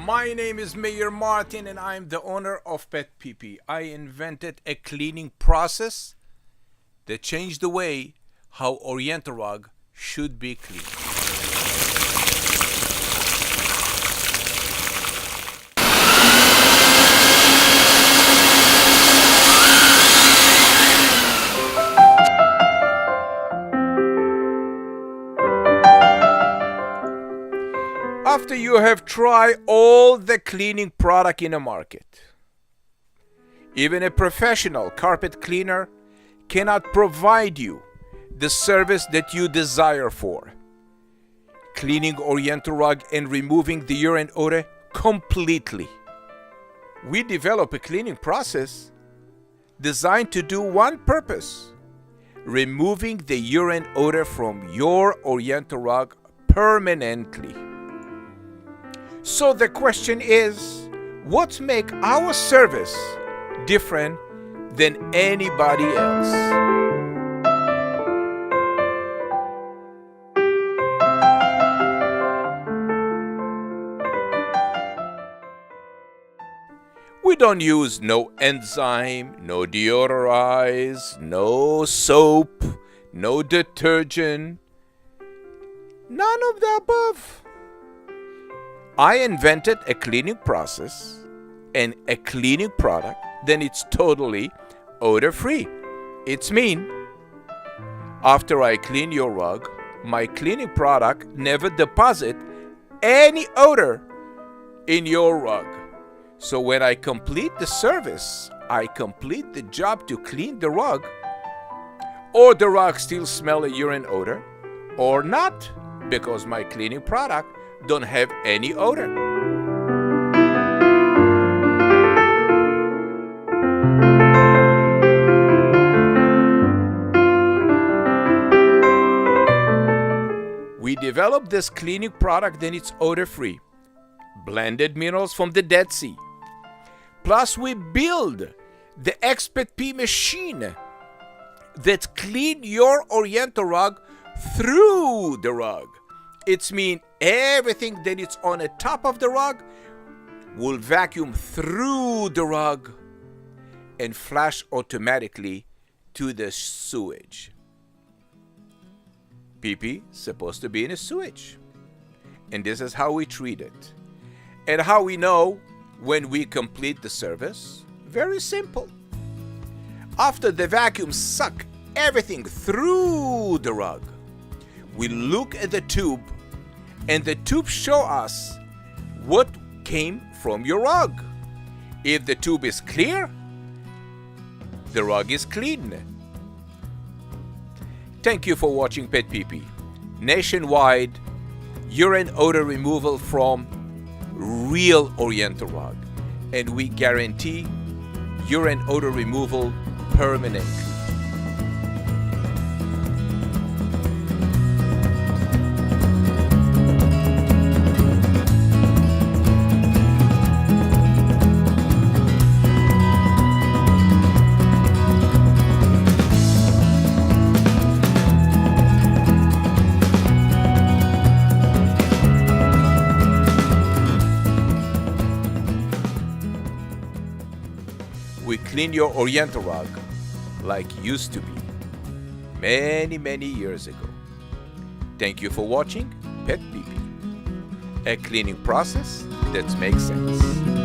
My name is Mayor Martin and I'm the owner of PetPeePee. I invented a cleaning process that changed the way how Oriental rug should be cleaned. After you have tried all the cleaning product in the market, even a professional carpet cleaner cannot provide you the service that you desire for. Cleaning Oriental rug and removing the urine odor completely. We developed a cleaning process designed to do one purpose: removing the urine odor from your Oriental rug permanently. So the question is, what makes our service different than anybody else? We don't use no enzyme, no deodorize, no soap, no detergent, none of the above. I invented a cleaning process and a cleaning product, then it's totally odor-free. It's mean, after I clean your rug, my cleaning product never deposit any odor in your rug. So when I complete the service, I complete the job to clean the rug, or the rug still smell a urine odor, or not, because my cleaning product don't have any odor. We developed this cleaning product, then it's odor-free. Blended minerals from the Dead Sea. Plus we build the PetPeePee machine that clean your Oriental rug through the rug. It's mean everything that is on the top of the rug will vacuum through the rug and flush automatically to the sewage. Pee-pee supposed to be in a sewage. And this is how we treat it. And how we know when we complete the service? Very simple. After the vacuum suck everything through the rug, we look at the tube, and the tube show us what came from your rug. If the tube is clear, the rug is clean. Thank you for watching PetPeePee Nationwide urine odor removal from real Oriental rug, and we guarantee urine odor removal permanently. We clean your Oriental rug like used to be many years ago. Thank you for watching PetPeePee, a cleaning process that makes sense.